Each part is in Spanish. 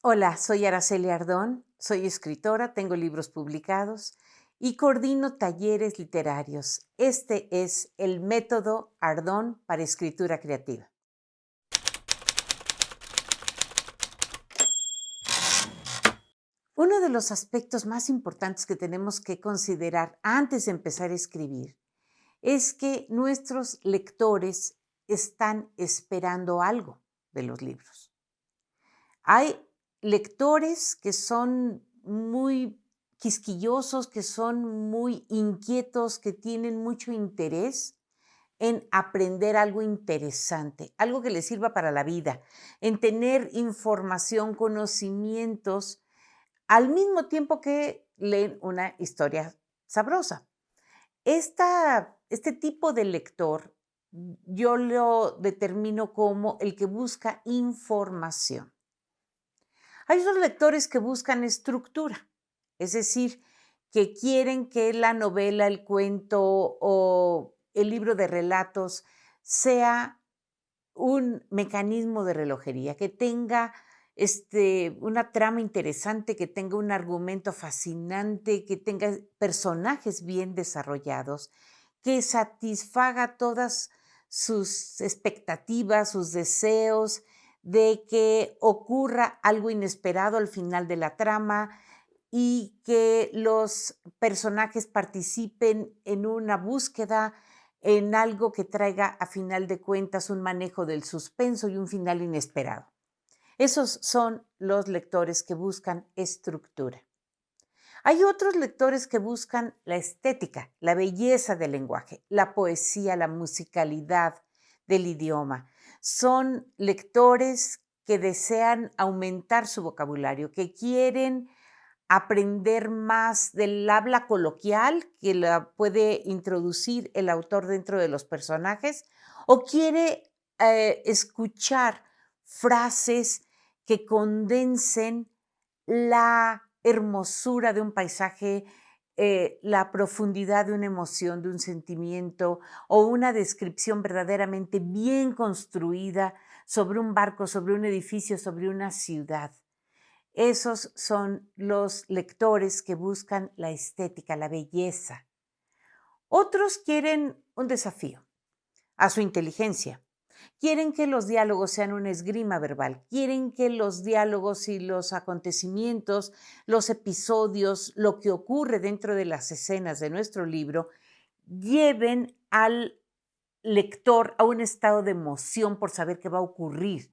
Hola, soy Araceli Ardón, soy escritora, tengo libros publicados y coordino talleres literarios. Este es el método Ardón para escritura creativa. Uno de los aspectos más importantes que tenemos que considerar antes de empezar a escribir es que nuestros lectores están esperando algo de los libros. Hay lectores que son muy quisquillosos, que son muy inquietos, que tienen mucho interés en aprender algo interesante, algo que les sirva para la vida, en tener información, conocimientos, al mismo tiempo que leen una historia sabrosa. Este tipo de lector yo lo determino como el que busca información. Hay otros lectores que buscan estructura, es decir, que quieren que la novela, el cuento o el libro de relatos sea un mecanismo de relojería, que tenga una trama interesante, que tenga un argumento fascinante, que tenga personajes bien desarrollados, que satisfaga todas sus expectativas, sus deseos, de que ocurra algo inesperado al final de la trama y que los personajes participen en una búsqueda, en algo que traiga a final de cuentas un manejo del suspenso y un final inesperado. Esos son los lectores que buscan estructura. Hay otros lectores que buscan la estética, la belleza del lenguaje, la poesía, la musicalidad del idioma. Son lectores que desean aumentar su vocabulario, que quieren aprender más del habla coloquial que la puede introducir el autor dentro de los personajes, o quiere escuchar frases que condensen la hermosura de un paisaje, la profundidad de una emoción, de un sentimiento o una descripción verdaderamente bien construida sobre un barco, sobre un edificio, sobre una ciudad. Esos son los lectores que buscan la estética, la belleza. Otros quieren un desafío a su inteligencia. Quieren que los diálogos sean una esgrima verbal. Quieren que los diálogos y los acontecimientos, los episodios, lo que ocurre dentro de las escenas de nuestro libro, lleven al lector a un estado de emoción por saber qué va a ocurrir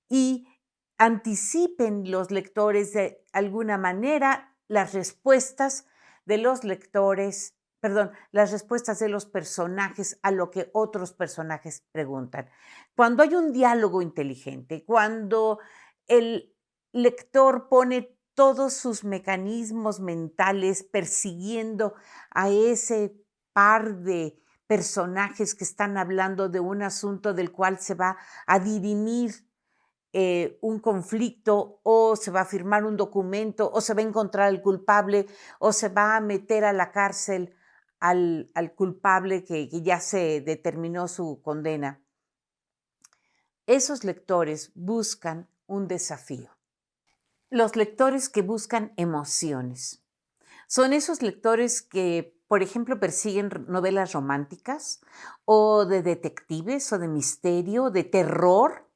y anticipen los lectores de alguna manera las respuestas de los lectores, perdón, las respuestas de los personajes a lo que otros personajes preguntan. Cuando hay un diálogo inteligente, cuando el lector pone todos sus mecanismos mentales persiguiendo a ese par de personajes que están hablando de un asunto del cual se va a dirimir un conflicto o se va a firmar un documento o se va a encontrar el culpable o se va a meter a la cárcel al culpable que ya se determinó su condena. Esos lectores buscan un desafío. Los lectores que buscan emociones. Son esos lectores que, por ejemplo, persiguen novelas románticas o de detectives o de misterio, de terror.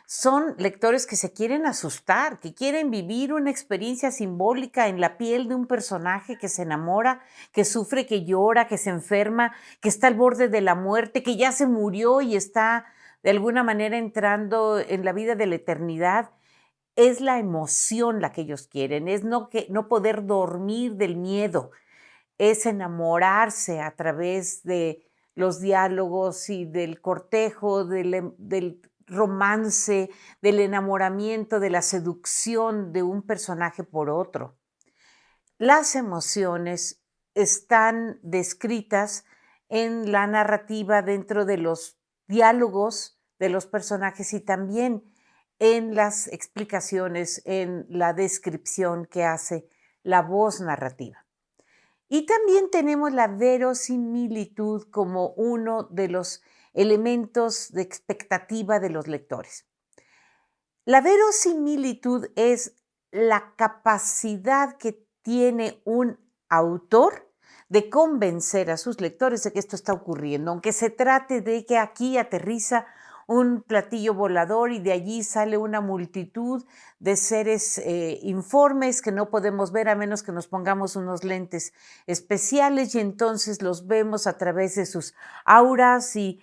Son lectores que se quieren asustar, que quieren vivir una experiencia simbólica en la piel de un personaje que se enamora, que sufre, que llora, que se enferma, que está al borde de la muerte, que ya se murió y está de alguna manera entrando en la vida de la eternidad. Es la emoción la que ellos quieren, es no poder dormir del miedo, es enamorarse a través de los diálogos y del cortejo, del romance, del enamoramiento, de la seducción de un personaje por otro. Las emociones están descritas en la narrativa dentro de los diálogos de los personajes y también en las explicaciones, en la descripción que hace la voz narrativa. Y también tenemos la verosimilitud como uno de los elementos de expectativa de los lectores. La verosimilitud es la capacidad que tiene un autor de convencer a sus lectores de que esto está ocurriendo, aunque se trate de que aquí aterriza un platillo volador y de allí sale una multitud de seres informes que no podemos ver a menos que nos pongamos unos lentes especiales y entonces los vemos a través de sus auras y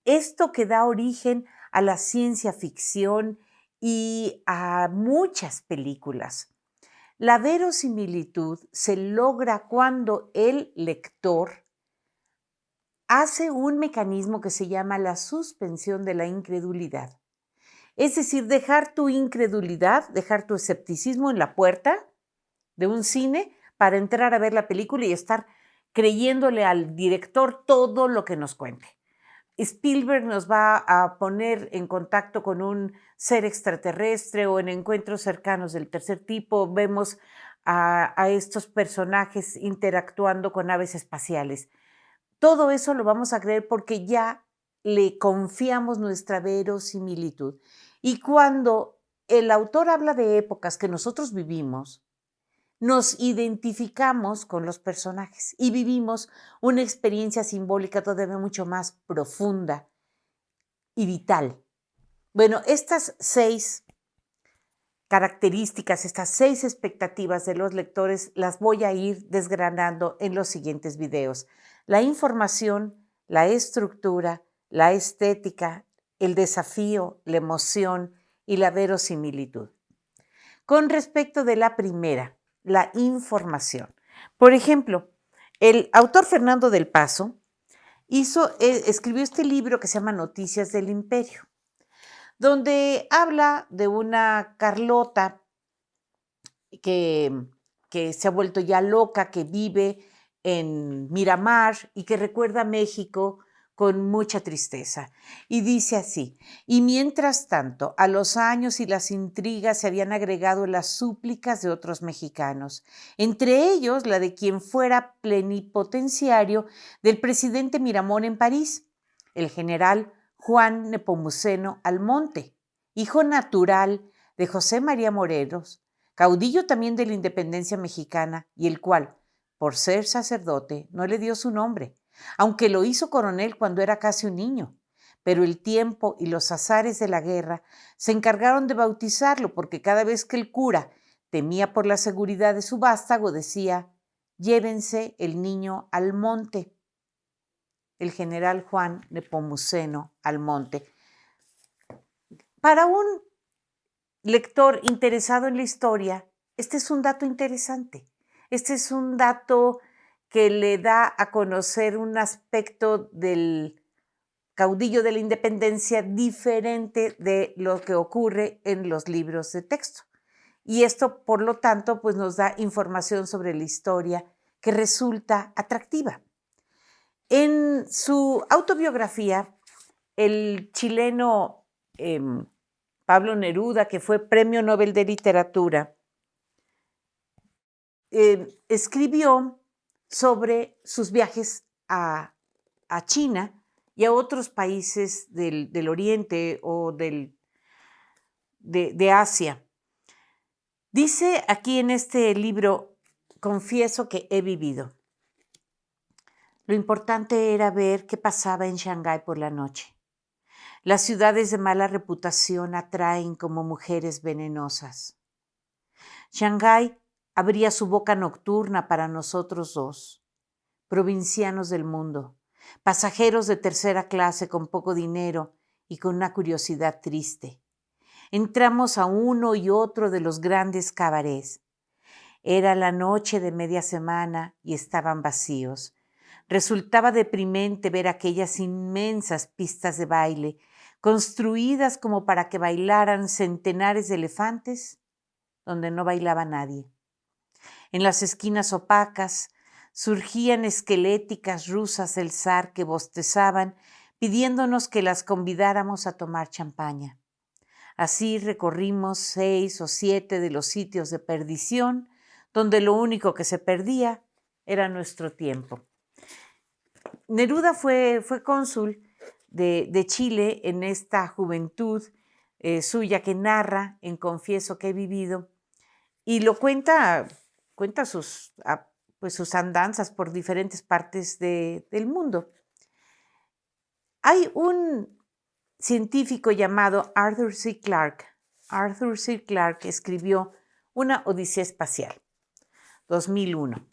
esto que da origen a la ciencia ficción y a muchas películas. La verosimilitud se logra cuando el lector hace un mecanismo que se llama la suspensión de la incredulidad. Es decir, dejar tu incredulidad, dejar tu escepticismo en la puerta de un cine para entrar a ver la película y estar creyéndole al director todo lo que nos cuente. Spielberg nos va a poner en contacto con un ser extraterrestre o en encuentros cercanos del tercer tipo, vemos a estos personajes interactuando con naves espaciales. Todo eso lo vamos a creer porque ya le confiamos nuestra verosimilitud. Y cuando el autor habla de épocas que nosotros vivimos, nos identificamos con los personajes y vivimos una experiencia simbólica todavía mucho más profunda y vital. Bueno, estas 6 características, estas 6 expectativas de los lectores las voy a ir desgranando en los siguientes videos. La información, la estructura, la estética, el desafío, la emoción y la verosimilitud. Con respecto de la primera, la información. Por ejemplo, el autor Fernando del Paso escribió este libro que se llama Noticias del Imperio, donde habla de una Carlota que se ha vuelto ya loca, que vive en Miramar y que recuerda a México con mucha tristeza. Y dice así: y mientras tanto, a los años y las intrigas se habían agregado las súplicas de otros mexicanos, entre ellos la de quien fuera plenipotenciario del presidente Miramón en París, el general Juan Nepomuceno Almonte, hijo natural de José María Morelos, caudillo también de la independencia mexicana, y el cual, por ser sacerdote, no le dio su nombre, aunque lo hizo coronel cuando era casi un niño. Pero el tiempo y los azares de la guerra se encargaron de bautizarlo, porque cada vez que el cura temía por la seguridad de su vástago, decía: llévense el niño al monte. El general Juan Nepomuceno Almonte. Para un lector interesado en la historia, este es un dato interesante. Este es un dato que le da a conocer un aspecto del caudillo de la independencia diferente de lo que ocurre en los libros de texto. Y esto, por lo tanto, pues nos da información sobre la historia que resulta atractiva. En su autobiografía, el chileno Pablo Neruda, que fue Premio Nobel de Literatura, escribió sobre sus viajes a China y a otros países del Oriente o de Asia. Dice aquí en este libro: confieso que he vivido. Lo importante era ver qué pasaba en Shanghái por la noche. Las ciudades de mala reputación atraen como mujeres venenosas. Shanghái abría su boca nocturna para nosotros dos, provincianos del mundo, pasajeros de tercera clase con poco dinero y con una curiosidad triste. Entramos a uno y otro de los grandes cabarets. Era la noche de media semana y estaban vacíos. Resultaba deprimente ver aquellas inmensas pistas de baile, construidas como para que bailaran centenares de elefantes, donde no bailaba nadie. En las esquinas opacas surgían esqueléticas rusas del zar que bostezaban, pidiéndonos que las convidáramos a tomar champaña. Así recorrimos 6 o 7 de los sitios de perdición, donde lo único que se perdía era nuestro tiempo. Neruda fue cónsul de Chile en esta juventud suya que narra en Confieso que he vivido, y lo cuenta pues sus andanzas por diferentes partes del mundo. Hay un científico llamado Arthur C. Clarke. Arthur C. Clarke escribió Una Odisea Espacial, 2001.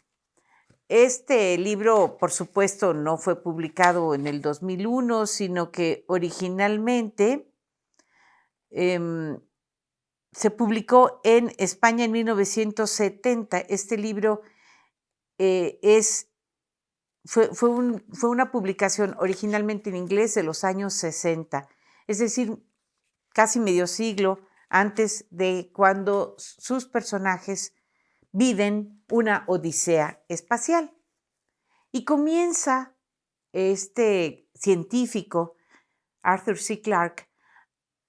Este libro, por supuesto, no fue publicado en el 2001, sino que originalmente se publicó en España en 1970. Este libro fue una publicación originalmente en inglés de los años 60, es decir, casi medio siglo antes de cuando sus personajes viven una odisea espacial. Y comienza este científico, Arthur C. Clarke,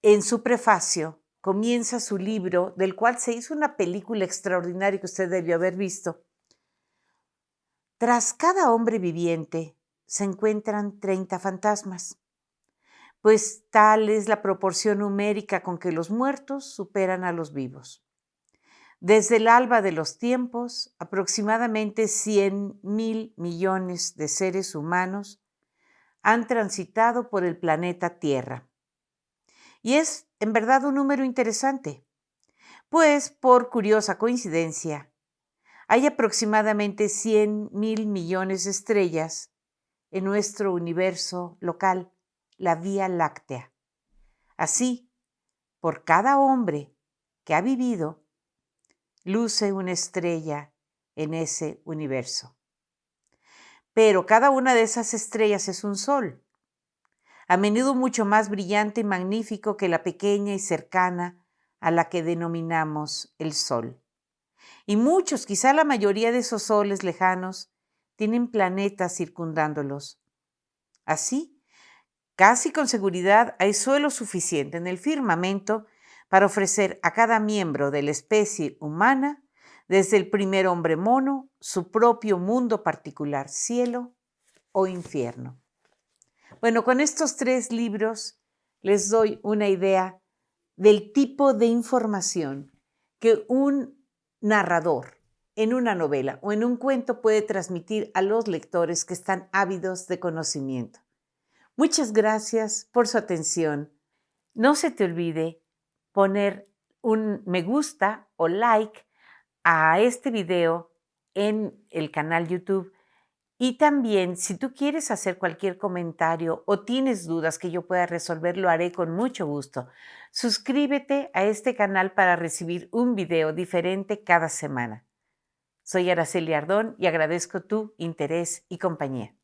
en su prefacio, comienza su libro, del cual se hizo una película extraordinaria que usted debió haber visto. Tras cada hombre viviente se encuentran 30 fantasmas, pues tal es la proporción numérica con que los muertos superan a los vivos. Desde el alba de los tiempos, aproximadamente 100.000 millones de seres humanos han transitado por el planeta Tierra. Y es en verdad un número interesante, pues por curiosa coincidencia, hay aproximadamente 100.000 millones de estrellas en nuestro universo local, la Vía Láctea. Así, por cada hombre que ha vivido, luce una estrella en ese universo. Pero cada una de esas estrellas es un sol, a menudo mucho más brillante y magnífico que la pequeña y cercana a la que denominamos el Sol. Y muchos, quizá la mayoría de esos soles lejanos, tienen planetas circundándolos. Así, casi con seguridad hay suelo suficiente en el firmamento para ofrecer a cada miembro de la especie humana, desde el primer hombre mono, su propio mundo particular, cielo o infierno. Bueno, con estos 3 libros les doy una idea del tipo de información que un narrador en una novela o en un cuento puede transmitir a los lectores que están ávidos de conocimiento. Muchas gracias por su atención. No se te olvide poner un me gusta o like a este video en el canal YouTube. Y también, si tú quieres hacer cualquier comentario o tienes dudas que yo pueda resolver, lo haré con mucho gusto. Suscríbete a este canal para recibir un video diferente cada semana. Soy Araceli Ardón y agradezco tu interés y compañía.